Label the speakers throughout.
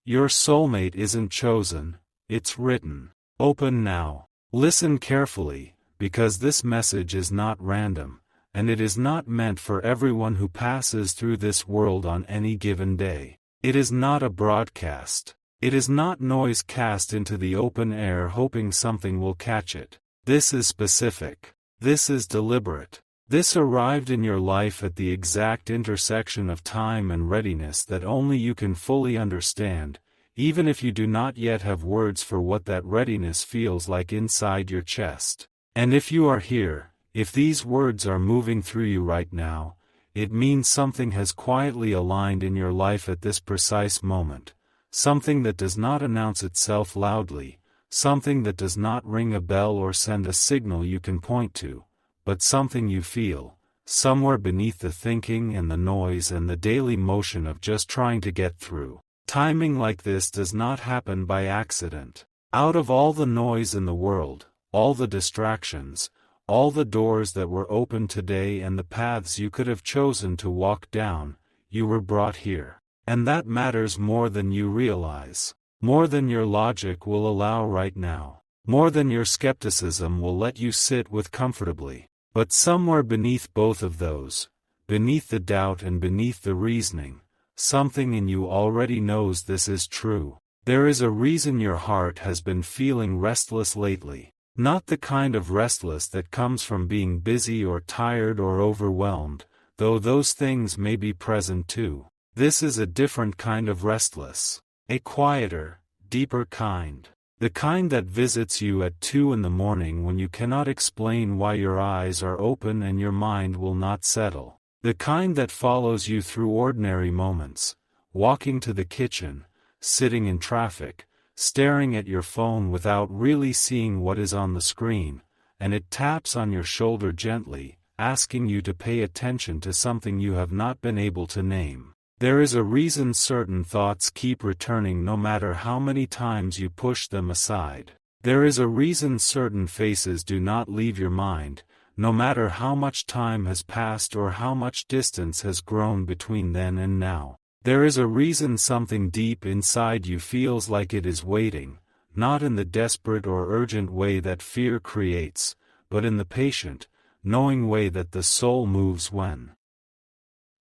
Speaker 1: Your soulmate isn't chosen, it's written. Open now. Listen carefully, because this message is not random, and it is not meant for everyone who passes through this world on any given day. It is not a broadcast. It is not noise cast into the open air hoping something will catch it. This is specific. This is deliberate. This arrived in your life at the exact intersection of time and readiness that only you can fully understand, even if you do not yet have words for what that readiness feels like inside your chest. And if you are here, if these words are moving through you right now, it means something has quietly aligned in your life at this precise moment, something that does not announce itself loudly, something that does not ring a bell or send a signal you can point to, but something you feel, somewhere beneath the thinking and the noise and the daily motion of just trying to get through. Timing like this does not happen by accident. Out of all the noise in the world, all the distractions, all the doors that were open today and the paths you could have chosen to walk down, you were brought here. And that matters more than you realize. More than your logic will allow right now. More than your skepticism will let you sit with comfortably. But somewhere beneath both of those, beneath the doubt and beneath the reasoning, something in you already knows this is true. There is a reason your heart has been feeling restless lately. Not the kind of restless that comes from being busy or tired or overwhelmed, though those things may be present too. This is a different kind of restless. A quieter, deeper kind. The kind that visits you at 2 in the morning when you cannot explain why your eyes are open and your mind will not settle. The kind that follows you through ordinary moments, walking to the kitchen, sitting in traffic, staring at your phone without really seeing what is on the screen, and it taps on your shoulder gently, asking you to pay attention to something you have not been able to name. There is a reason certain thoughts keep returning no matter how many times you push them aside. There is a reason certain faces do not leave your mind, no matter how much time has passed or how much distance has grown between then and now. There is a reason something deep inside you feels like it is waiting, not in the desperate or urgent way that fear creates, but in the patient, knowing way that the soul moves when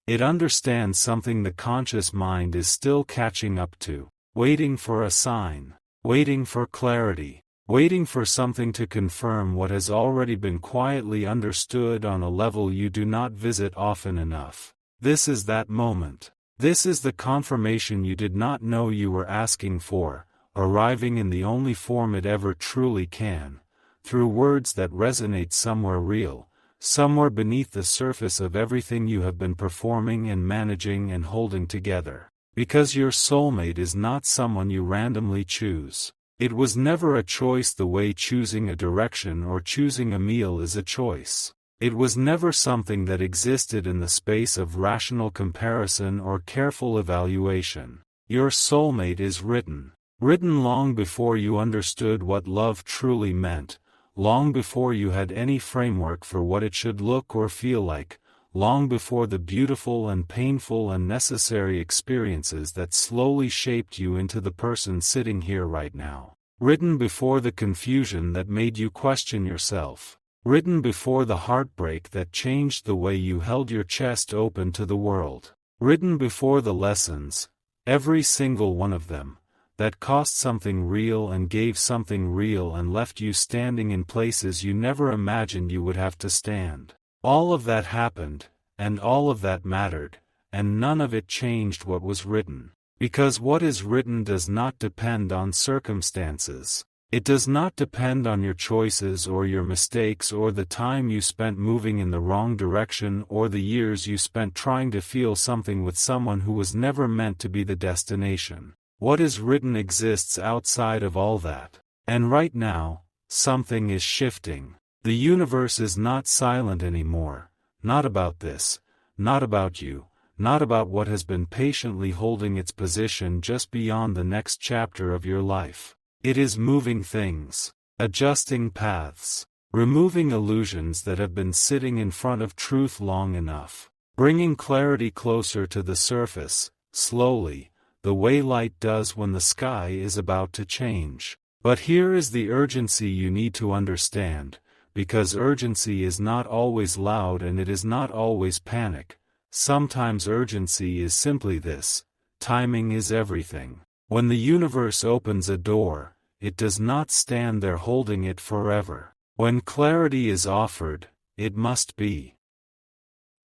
Speaker 1: it understands something the conscious mind is still catching up to, waiting for a sign, waiting for clarity, waiting for something to confirm what has already been quietly understood on a level you do not visit often enough. This is that moment. This is the confirmation you did not know you were asking for, arriving in the only form it ever truly can, through words that resonate somewhere real, somewhere beneath the surface of everything you have been performing and managing and holding together. Because your soulmate is not someone you randomly choose. It was never a choice the way choosing a direction or choosing a meal is a choice. It was never something that existed in the space of rational comparison or careful evaluation. Your soulmate is written. Written long before you understood what love truly meant, long before you had any framework for what it should look or feel like, long before the beautiful and painful and necessary experiences that slowly shaped you into the person sitting here right now. Written before the confusion that made you question yourself. Written before the heartbreak that changed the way you held your chest open to the world. Written before the lessons, every single one of them, that cost something real and gave something real and left you standing in places you never imagined you would have to stand. All of that happened, and all of that mattered, and none of it changed what was written. Because what is written does not depend on circumstances. It does not depend on your choices or your mistakes or the time you spent moving in the wrong direction or the years you spent trying to feel something with someone who was never meant to be the destination. What is written exists outside of all that. And right now, something is shifting. The universe is not silent anymore, not about this, not about you, not about what has been patiently holding its position just beyond the next chapter of your life. It is moving things, adjusting paths, removing illusions that have been sitting in front of truth long enough, bringing clarity closer to the surface, slowly, the way light does when the sky is about to change. But here is the urgency you need to understand, because urgency is not always loud and it is not always panic. Sometimes urgency is simply this: timing is everything. When the universe opens a door, it does not stand there holding it forever. When clarity is offered, it must be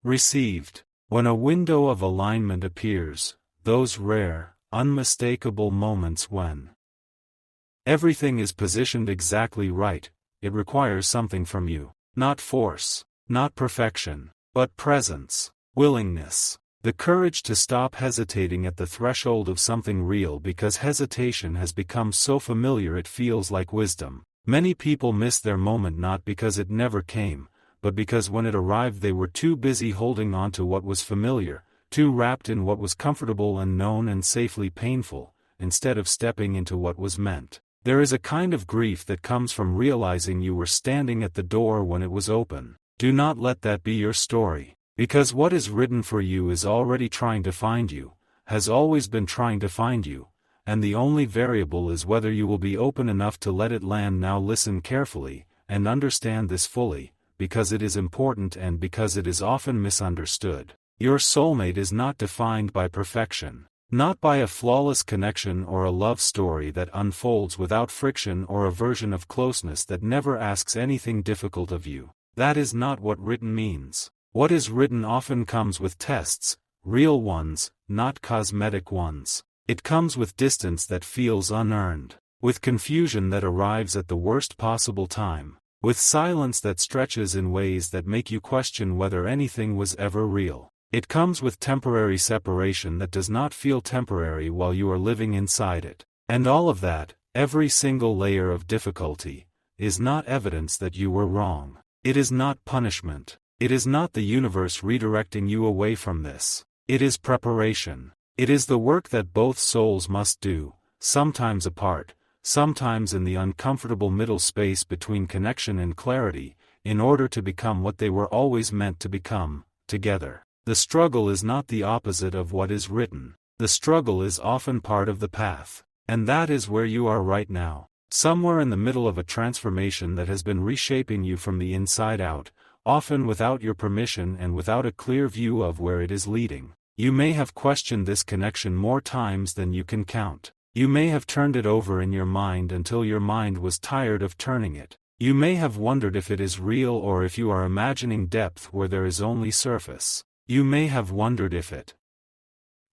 Speaker 1: received. When a window of alignment appears, those rare, unmistakable moments when everything is positioned exactly right, it requires something from you. Not force, not perfection, but presence, willingness. The courage to stop hesitating at the threshold of something real, because hesitation has become so familiar it feels like wisdom. Many people miss their moment not because it never came, but because when it arrived they were too busy holding on to what was familiar, too wrapped in what was comfortable and known and safely painful, instead of stepping into what was meant. There is a kind of grief that comes from realizing you were standing at the door when it was open. Do not let that be your story. Because what is written for you is already trying to find you, has always been trying to find you, and the only variable is whether you will be open enough to let it land. Now listen carefully, and understand this fully, because it is important and because it is often misunderstood. Your soulmate is not defined by perfection, not by a flawless connection or a love story that unfolds without friction or a version of closeness that never asks anything difficult of you. That is not what written means. What is written often comes with tests, real ones, not cosmetic ones. It comes with distance that feels unearned, with confusion that arrives at the worst possible time, with silence that stretches in ways that make you question whether anything was ever real. It comes with temporary separation that does not feel temporary while you are living inside it. And all of that, every single layer of difficulty, is not evidence that you were wrong. It is not punishment. It is not the universe redirecting you away from this. It is preparation. It is the work that both souls must do, sometimes apart, sometimes in the uncomfortable middle space between connection and clarity, in order to become what they were always meant to become, together. The struggle is not the opposite of what is written. The struggle is often part of the path. And that is where you are right now. Somewhere in the middle of a transformation that has been reshaping you from the inside out, often without your permission and without a clear view of where it is leading. You may have questioned this connection more times than you can count. You may have turned it over in your mind until your mind was tired of turning it. You may have wondered if it is real or if you are imagining depth where there is only surface. You may have wondered if it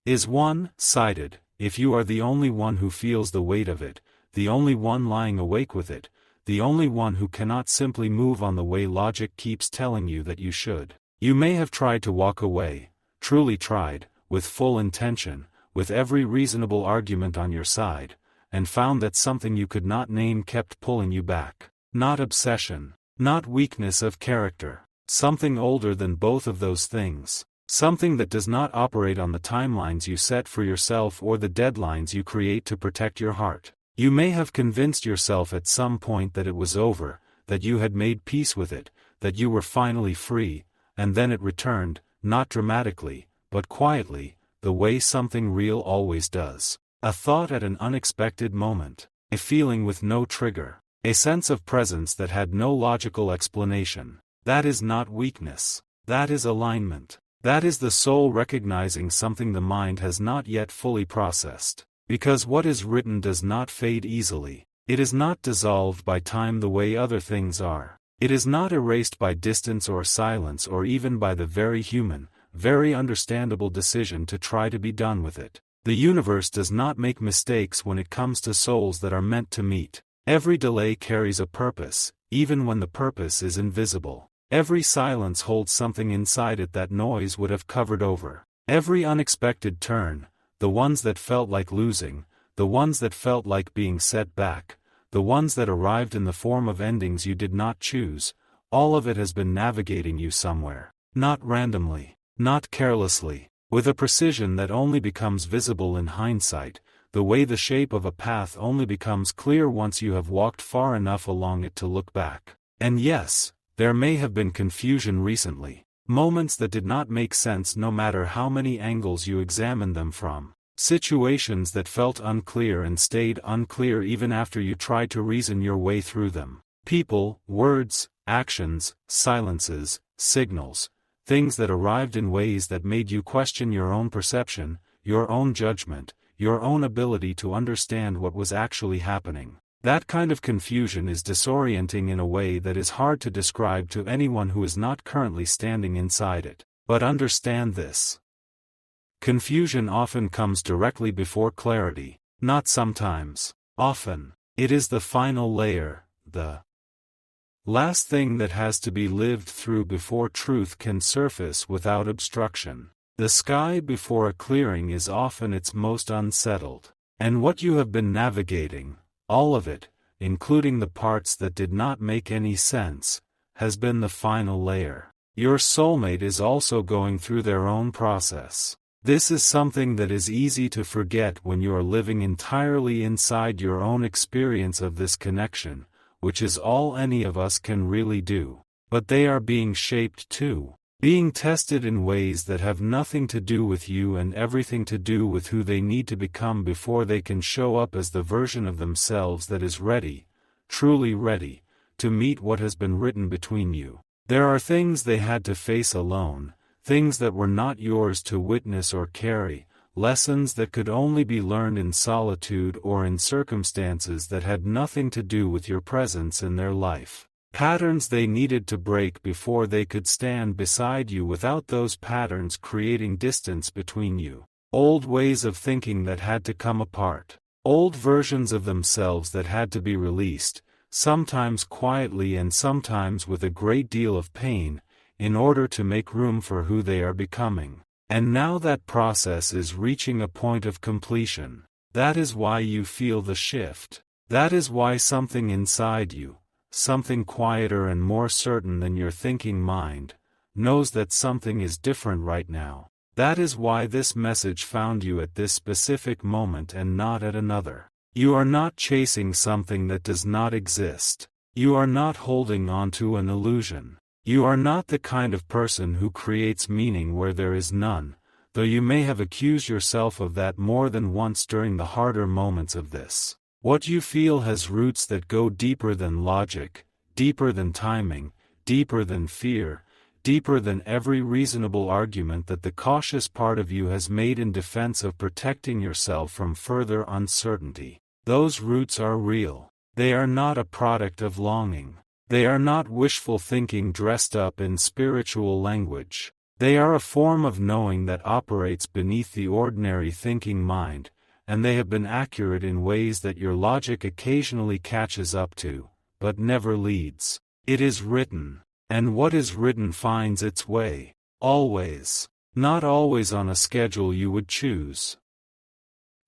Speaker 1: is one-sided, if you are the only one who feels the weight of it, the only one lying awake with it, the only one who cannot simply move on the way logic keeps telling you that you should. You may have tried to walk away, truly tried, with full intention, with every reasonable argument on your side, and found that something you could not name kept pulling you back. Not obsession, not weakness of character, something older than both of those things, something that does not operate on the timelines you set for yourself or the deadlines you create to protect your heart. You may have convinced yourself at some point that it was over, that you had made peace with it, that you were finally free, and then it returned, not dramatically, but quietly, the way something real always does. A thought at an unexpected moment, a feeling with no trigger, a sense of presence that had no logical explanation. That is not weakness. That is alignment. That is the soul recognizing something the mind has not yet fully processed. Because what is written does not fade easily. It is not dissolved by time the way other things are. It is not erased by distance or silence or even by the very human, very understandable decision to try to be done with it. The universe does not make mistakes when it comes to souls that are meant to meet. Every delay carries a purpose, even when the purpose is invisible. Every silence holds something inside it that noise would have covered over. Every unexpected turn, the ones that felt like losing, the ones that felt like being set back, the ones that arrived in the form of endings you did not choose, all of it has been navigating you somewhere. Not randomly, not carelessly, with a precision that only becomes visible in hindsight, the way the shape of a path only becomes clear once you have walked far enough along it to look back. And yes, there may have been confusion recently. Moments that did not make sense no matter how many angles you examine them from. Situations that felt unclear and stayed unclear even after you tried to reason your way through them. People, words, actions, silences, signals, things that arrived in ways that made you question your own perception, your own judgment, your own ability to understand what was actually happening. That kind of confusion is disorienting in a way that is hard to describe to anyone who is not currently standing inside it. But understand this. Confusion often comes directly before clarity, not sometimes. Often. It is the final layer, the last thing that has to be lived through before truth can surface without obstruction. The sky before a clearing is often its most unsettled. And what you have been navigating, all of it, including the parts that did not make any sense, has been the final layer. Your soulmate is also going through their own process. This is something that is easy to forget when you are living entirely inside your own experience of this connection, which is all any of us can really do. But they are being shaped too, being tested in ways that have nothing to do with you and everything to do with who they need to become before they can show up as the version of themselves that is ready, truly ready, to meet what has been written between you. There are things they had to face alone, things that were not yours to witness or carry, lessons that could only be learned in solitude or in circumstances that had nothing to do with your presence in their life. Patterns they needed to break before they could stand beside you without those patterns creating distance between you. Old ways of thinking that had to come apart. Old versions of themselves that had to be released, sometimes quietly and sometimes with a great deal of pain, in order to make room for who they are becoming. And now that process is reaching a point of completion. That is why you feel the shift. That is why something inside you, something quieter and more certain than your thinking mind, knows that something is different right now. That is why this message found you at this specific moment and not at another. You are not chasing something that does not exist. You are not holding on to an illusion. You are not the kind of person who creates meaning where there is none, though you may have accused yourself of that more than once during the harder moments of this. What you feel has roots that go deeper than logic, deeper than timing, deeper than fear, deeper than every reasonable argument that the cautious part of you has made in defense of protecting yourself from further uncertainty. Those roots are real. They are not a product of longing. They are not wishful thinking dressed up in spiritual language. They are a form of knowing that operates beneath the ordinary thinking mind, and they have been accurate in ways that your logic occasionally catches up to, but never leads. It is written, and what is written finds its way, always. Not always on a schedule you would choose.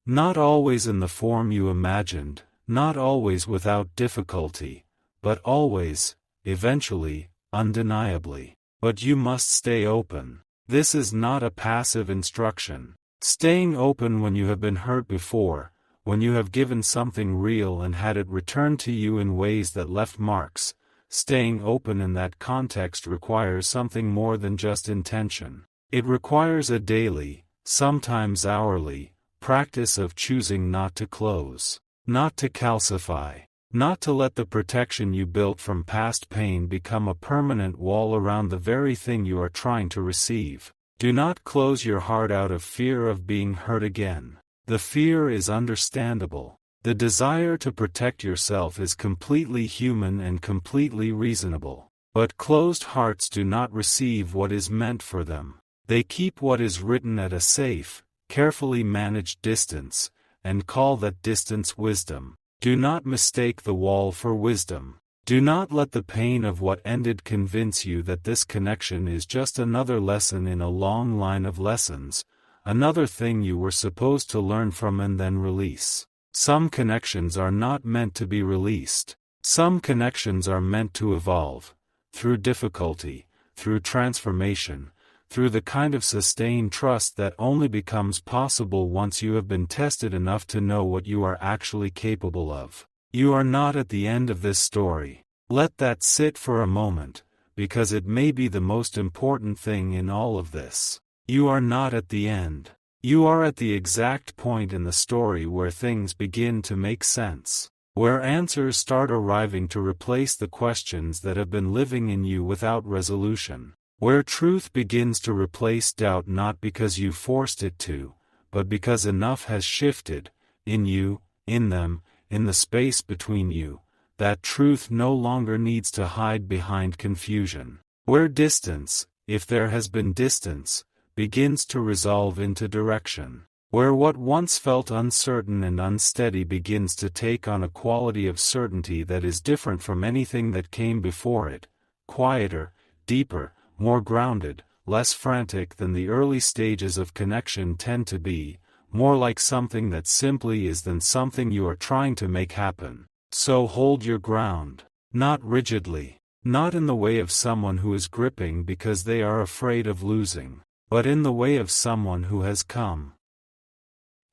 Speaker 1: Not always in the form you imagined, not always without difficulty, but always, eventually, undeniably. But you must stay open. This is not a passive instruction. Staying open when you have been hurt before, when you have given something real and had it returned to you in ways that left marks, staying open in that context requires something more than just intention. It requires a daily, sometimes hourly, practice of choosing not to close, not to calcify. Not to let the protection you built from past pain become a permanent wall around the very thing you are trying to receive. Do not close your heart out of fear of being hurt again. The fear is understandable. The desire to protect yourself is completely human and completely reasonable. But closed hearts do not receive what is meant for them. They keep what is written at a safe, carefully managed distance, and call that distance wisdom. Do not mistake the wall for wisdom. Do not let the pain of what ended convince you that this connection is just another lesson in a long line of lessons, another thing you were supposed to learn from and then release. Some connections are not meant to be released. Some connections are meant to evolve, through difficulty, through transformation, through the kind of sustained trust that only becomes possible once you have been tested enough to know what you are actually capable of. You are not at the end of this story. Let that sit for a moment, because it may be the most important thing in all of this. You are not at the end. You are at the exact point in the story where things begin to make sense, where answers start arriving to replace the questions that have been living in you without resolution, where truth begins to replace doubt, not because you forced it to, but because enough has shifted, in you, in them, in the space between you, that truth no longer needs to hide behind confusion, where distance, if there has been distance, begins to resolve into direction, where what once felt uncertain and unsteady begins to take on a quality of certainty that is different from anything that came before it, quieter, deeper, more grounded, less frantic than the early stages of connection tend to be, more like something that simply is than something you are trying to make happen. So hold your ground, not rigidly, not in the way of someone who is gripping because they are afraid of losing, but in the way of someone who has come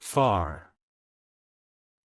Speaker 1: far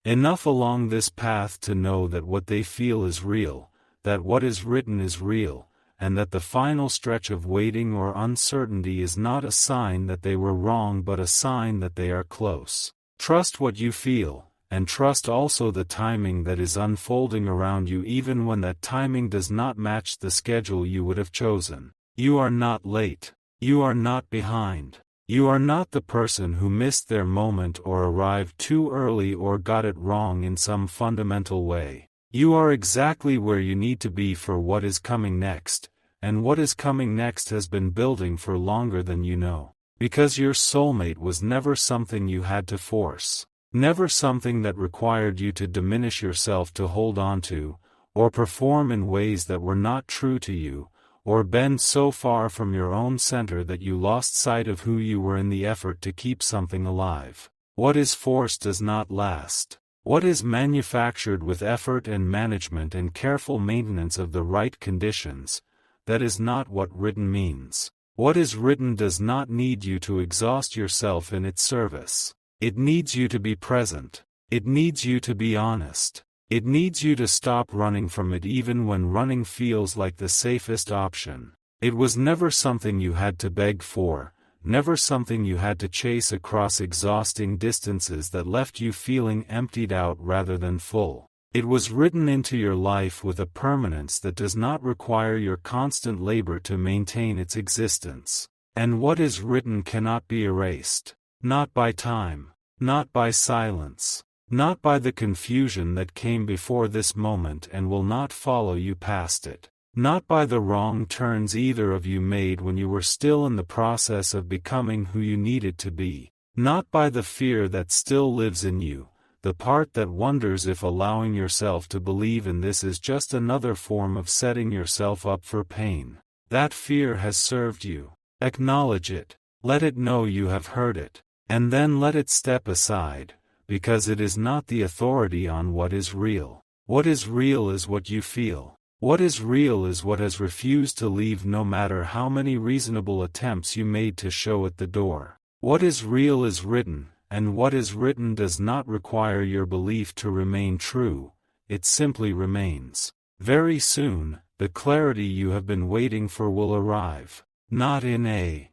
Speaker 1: enough along this path to know that what they feel is real, that what is written is real, and that the final stretch of waiting or uncertainty is not a sign that they were wrong but a sign that they are close. Trust what you feel, and trust also the timing that is unfolding around you, even when that timing does not match the schedule you would have chosen. You are not late. You are not behind. You are not the person who missed their moment or arrived too early or got it wrong in some fundamental way. You are exactly where you need to be for what is coming next, and what is coming next has been building for longer than you know. Because your soulmate was never something you had to force, never something that required you to diminish yourself to hold on to, or perform in ways that were not true to you, or bend so far from your own center that you lost sight of who you were in the effort to keep something alive. What is forced does not last. What is manufactured with effort and management and careful maintenance of the right conditions, that is not what written means. What is written does not need you to exhaust yourself in its service. It needs you to be present. It needs you to be honest. It needs you to stop running from it even when running feels like the safest option. It was never something you had to beg for, never something you had to chase across exhausting distances that left you feeling emptied out rather than full. It was written into your life with a permanence that does not require your constant labor to maintain its existence. And what is written cannot be erased. Not by time. Not by silence. Not by the confusion that came before this moment and will not follow you past it. Not by the wrong turns either of you made when you were still in the process of becoming who you needed to be. Not by the fear that still lives in you, the part that wonders if allowing yourself to believe in this is just another form of setting yourself up for pain. That fear has served you. Acknowledge it. Let it know you have heard it. And then let it step aside, because it is not the authority on what is real. What is real is what you feel. What is real is what has refused to leave no matter how many reasonable attempts you made to show it the door. What is real is written, and what is written does not require your belief to remain true, it simply remains. Very soon, the clarity you have been waiting for will arrive, not in a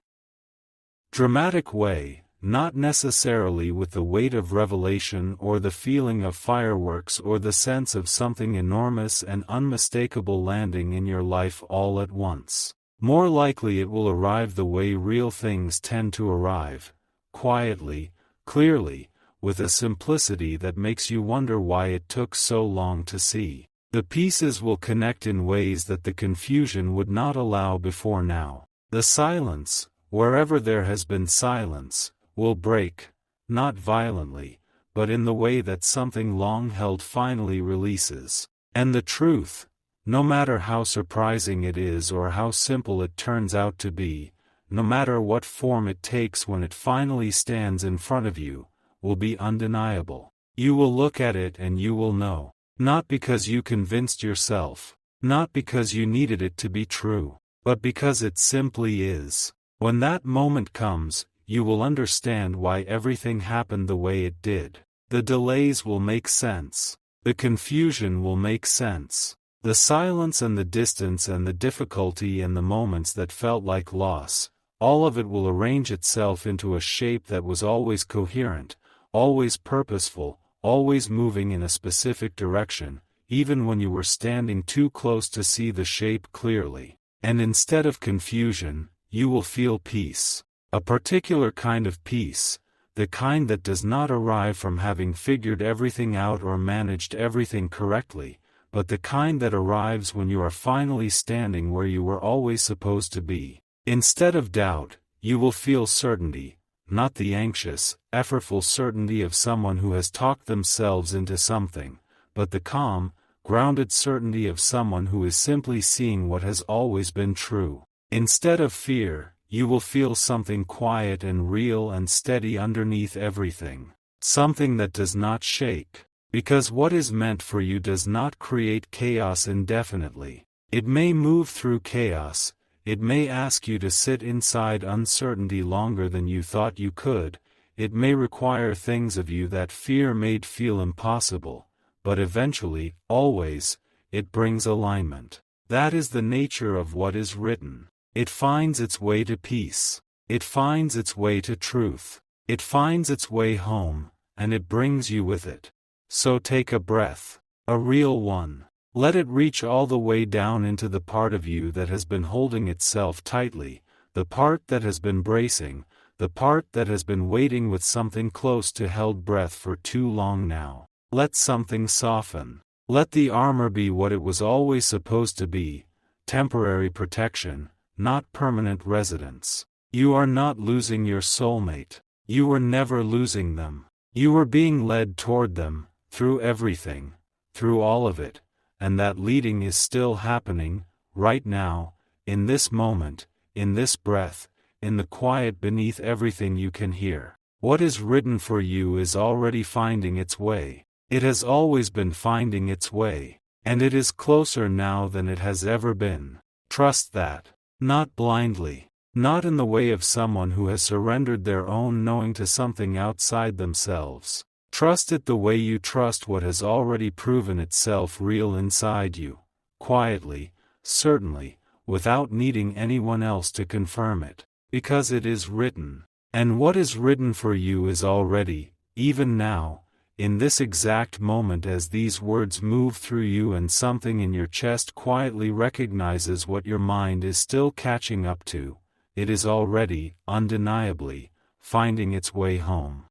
Speaker 1: dramatic way, not necessarily with the weight of revelation or the feeling of fireworks or the sense of something enormous and unmistakable landing in your life all at once. More likely it will arrive the way real things tend to arrive, quietly, clearly, with a simplicity that makes you wonder why it took so long to see. The pieces will connect in ways that the confusion would not allow before now. The silence, wherever there has been silence, will break, not violently, but in the way that something long held finally releases. And the truth, no matter how surprising it is or how simple it turns out to be, no matter what form it takes when it finally stands in front of you, will be undeniable. You will look at it and you will know. Not because you convinced yourself, not because you needed it to be true, but because it simply is. When that moment comes, you will understand why everything happened the way it did. The delays will make sense. The confusion will make sense. The silence and the distance and the difficulty and the moments that felt like loss, all of it will arrange itself into a shape that was always coherent, always purposeful, always moving in a specific direction, even when you were standing too close to see the shape clearly. And instead of confusion, you will feel peace. A particular kind of peace, the kind that does not arrive from having figured everything out or managed everything correctly, but the kind that arrives when you are finally standing where you were always supposed to be. Instead of doubt, you will feel certainty, not the anxious, effortful certainty of someone who has talked themselves into something, but the calm, grounded certainty of someone who is simply seeing what has always been true. Instead of fear, you will feel something quiet and real and steady underneath everything. Something that does not shake. Because what is meant for you does not create chaos indefinitely. It may move through chaos, it may ask you to sit inside uncertainty longer than you thought you could, it may require things of you that fear made feel impossible, but eventually, always, it brings alignment. That is the nature of what is written. It finds its way to peace. It finds its way to truth. It finds its way home, and it brings you with it. So take a breath. A real one. Let it reach all the way down into the part of you that has been holding itself tightly, the part that has been bracing, the part that has been waiting with something close to held breath for too long now. Let something soften. Let the armor be what it was always supposed to be, temporary protection, not permanent residence. You are not losing your soulmate. You were never losing them. You were being led toward them, through everything, through all of it, and that leading is still happening, right now, in this moment, in this breath, in the quiet beneath everything you can hear. What is written for you is already finding its way. It has always been finding its way, and it is closer now than it has ever been. Trust that. Not blindly. Not in the way of someone who has surrendered their own knowing to something outside themselves. Trust it the way you trust what has already proven itself real inside you, quietly, certainly, without needing anyone else to confirm it, because it is written. And what is written for you is already, even now, in this exact moment as these words move through you and something in your chest quietly recognizes what your mind is still catching up to, it is already, undeniably, finding its way home.